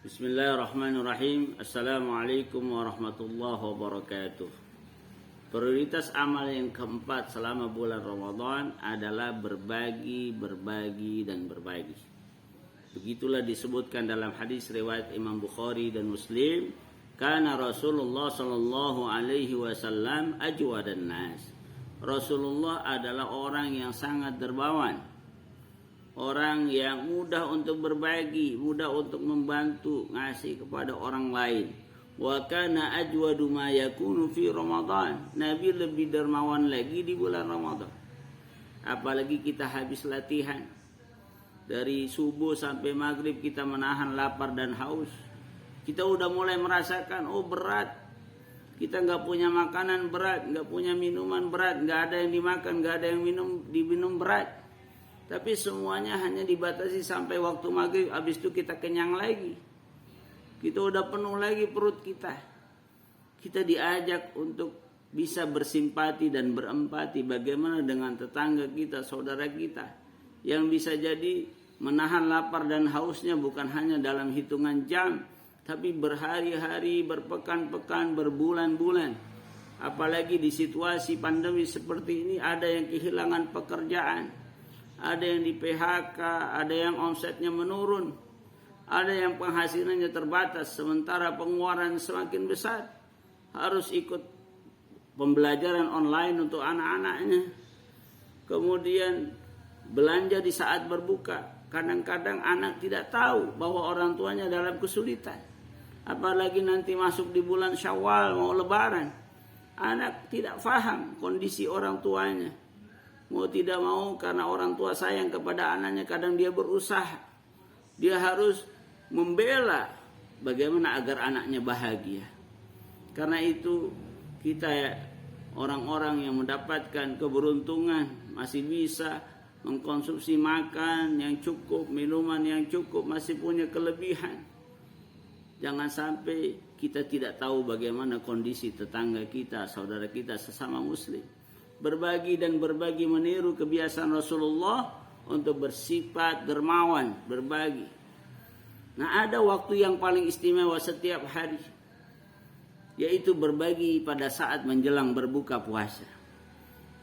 Bismillahirrahmanirrahim. Assalamualaikum warahmatullahi wabarakatuh. Prioritas amal yang keempat selama bulan Ramadan adalah berbagi, dan berbagi. Begitulah disebutkan dalam hadis riwayat Imam Bukhari dan Muslim, kana Rasulullah sallallahu alaihi wasallam ajwadan nas. Rasulullah adalah orang yang sangat dermawan, orang yang mudah untuk berbagi, mudah untuk membantu, ngasih kepada orang lain. Wa kana ajwadu ma yakunu fi Ramadan. Nabi lebih dermawan lagi di bulan Ramadan. Apalagi kita habis latihan. Dari subuh sampai maghrib kita menahan lapar dan haus. Kita udah mulai merasakan, berat. Kita nggak punya makanan berat, nggak punya minuman berat, nggak ada yang dimakan, nggak ada yang diminum berat. Tapi semuanya hanya dibatasi sampai waktu maghrib, habis itu kita kenyang lagi. Kita udah penuh lagi perut kita. Kita diajak untuk bisa bersimpati dan berempati bagaimana dengan tetangga kita, saudara kita, yang bisa jadi menahan lapar dan hausnya bukan hanya dalam hitungan jam, tapi berhari-hari, berpekan-pekan, berbulan-bulan. Apalagi di situasi pandemi seperti ini, ada yang kehilangan pekerjaan, ada yang di PHK, ada yang omsetnya menurun, ada yang penghasilannya terbatas, sementara pengeluaran semakin besar. Harus ikut pembelajaran online untuk anak-anaknya. Kemudian belanja di saat berbuka. Kadang-kadang anak tidak tahu bahwa orang tuanya dalam kesulitan. Apalagi nanti masuk di bulan Syawal mau lebaran. Anak tidak paham kondisi orang tuanya. Mau tidak mau karena orang tua sayang kepada anaknya, kadang dia berusaha. Dia harus membela bagaimana agar anaknya bahagia. Karena itu kita orang-orang yang mendapatkan keberuntungan masih bisa mengkonsumsi makan yang cukup, minuman yang cukup, masih punya kelebihan. Jangan sampai kita tidak tahu bagaimana kondisi tetangga kita, saudara kita sesama muslim. Berbagi dan berbagi meniru kebiasaan Rasulullah untuk bersifat dermawan, berbagi. Nah, ada waktu yang paling istimewa setiap hari, yaitu berbagi pada saat menjelang berbuka puasa.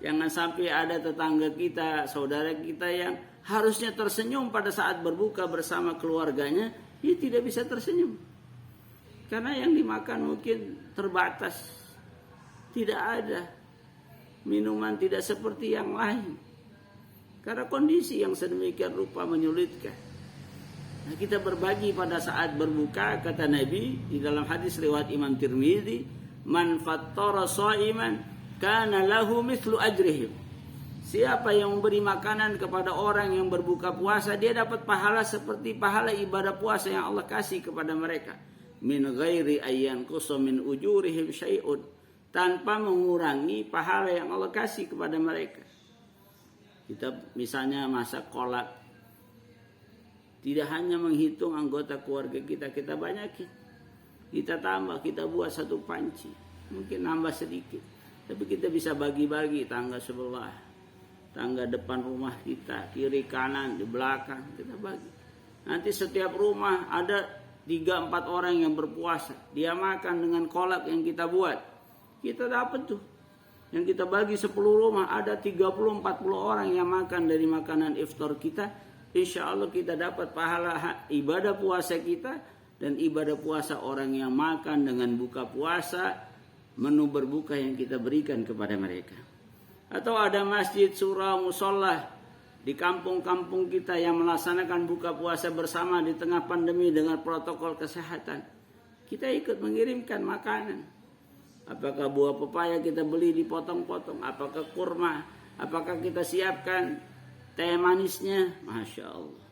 Jangan sampai ada tetangga kita, saudara kita yang harusnya tersenyum pada saat berbuka bersama keluarganya, dia tidak bisa tersenyum. Karena yang dimakan mungkin terbatas, tidak ada minuman, tidak seperti yang lain. Karena kondisi yang sedemikian rupa menyulitkan. Nah, kita berbagi pada saat berbuka, kata Nabi di dalam hadis riwayat Imam Tirmidzi, man fattara shaiman kana lahu mithlu ajrihim. Siapa yang memberi makanan kepada orang yang berbuka puasa, dia dapat pahala seperti pahala ibadah puasa yang Allah kasih kepada mereka. Min ghairi ayyan qusa min ujurihim syai'un, tanpa mengurangi pahala yang Allah kasih kepada mereka. Kita misalnya masak kolak, tidak hanya menghitung anggota keluarga kita, kita banyakin. Kita tambah, kita buat satu panci. Mungkin nambah sedikit. Tapi kita bisa bagi-bagi tangga sebelah, tangga depan rumah kita, kiri kanan, di belakang, kita bagi. Nanti setiap rumah ada 3-4 orang yang berpuasa. Dia makan dengan kolak yang kita buat. Kita dapat tuh. Yang kita bagi 10 rumah, ada 30-40 orang yang makan dari makanan iftar kita. Insya Allah kita dapat pahala ibadah puasa kita dan ibadah puasa orang yang makan dengan buka puasa, menu berbuka yang kita berikan kepada mereka. Atau ada masjid, surau, musola di kampung-kampung kita yang melaksanakan buka puasa bersama di tengah pandemi dengan protokol kesehatan. Kita ikut mengirimkan makanan. Apakah buah pepaya kita beli dipotong-potong, apakah kurma, apakah kita siapkan teh manisnya. Masya Allah.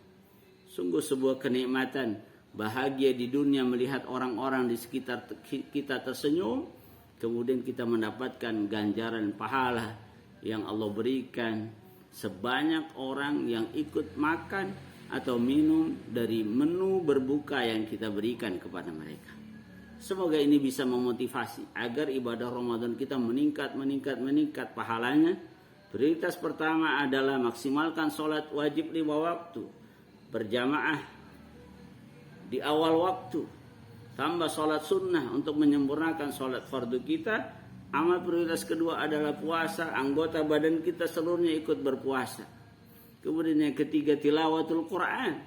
Sungguh sebuah kenikmatan, bahagia di dunia melihat orang-orang di sekitar kita tersenyum. Kemudian kita mendapatkan ganjaran pahala yang Allah berikan sebanyak orang yang ikut makan atau minum dari menu berbuka yang kita berikan kepada mereka. Semoga ini bisa memotivasi agar ibadah Ramadan kita meningkat pahalanya. Prioritas pertama adalah maksimalkan sholat wajib 5 waktu berjamaah di awal waktu, tambah sholat sunnah untuk menyempurnakan sholat fardu kita. Amal prioritas kedua adalah puasa, anggota badan kita seluruhnya ikut berpuasa. Kemudian yang ketiga tilawatul Quran,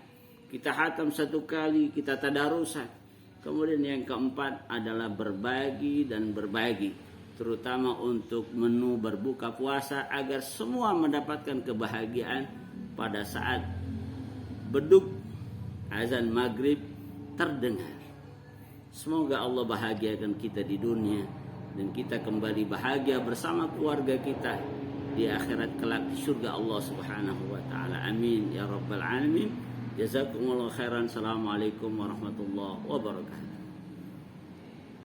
kita hatam 1 kali, kita tadarusan. Kemudian yang keempat adalah berbagi dan berbagi, terutama untuk menu berbuka puasa agar semua mendapatkan kebahagiaan pada saat beduk azan maghrib terdengar. Semoga Allah bahagiakan kita di dunia dan kita kembali bahagia bersama keluarga kita di akhirat kelak di surga Allah Subhanahu wa taala. Amin ya rabbal alamin. Jazakumullahu khairan. Assalamualaikum warahmatullahi wabarakatuh.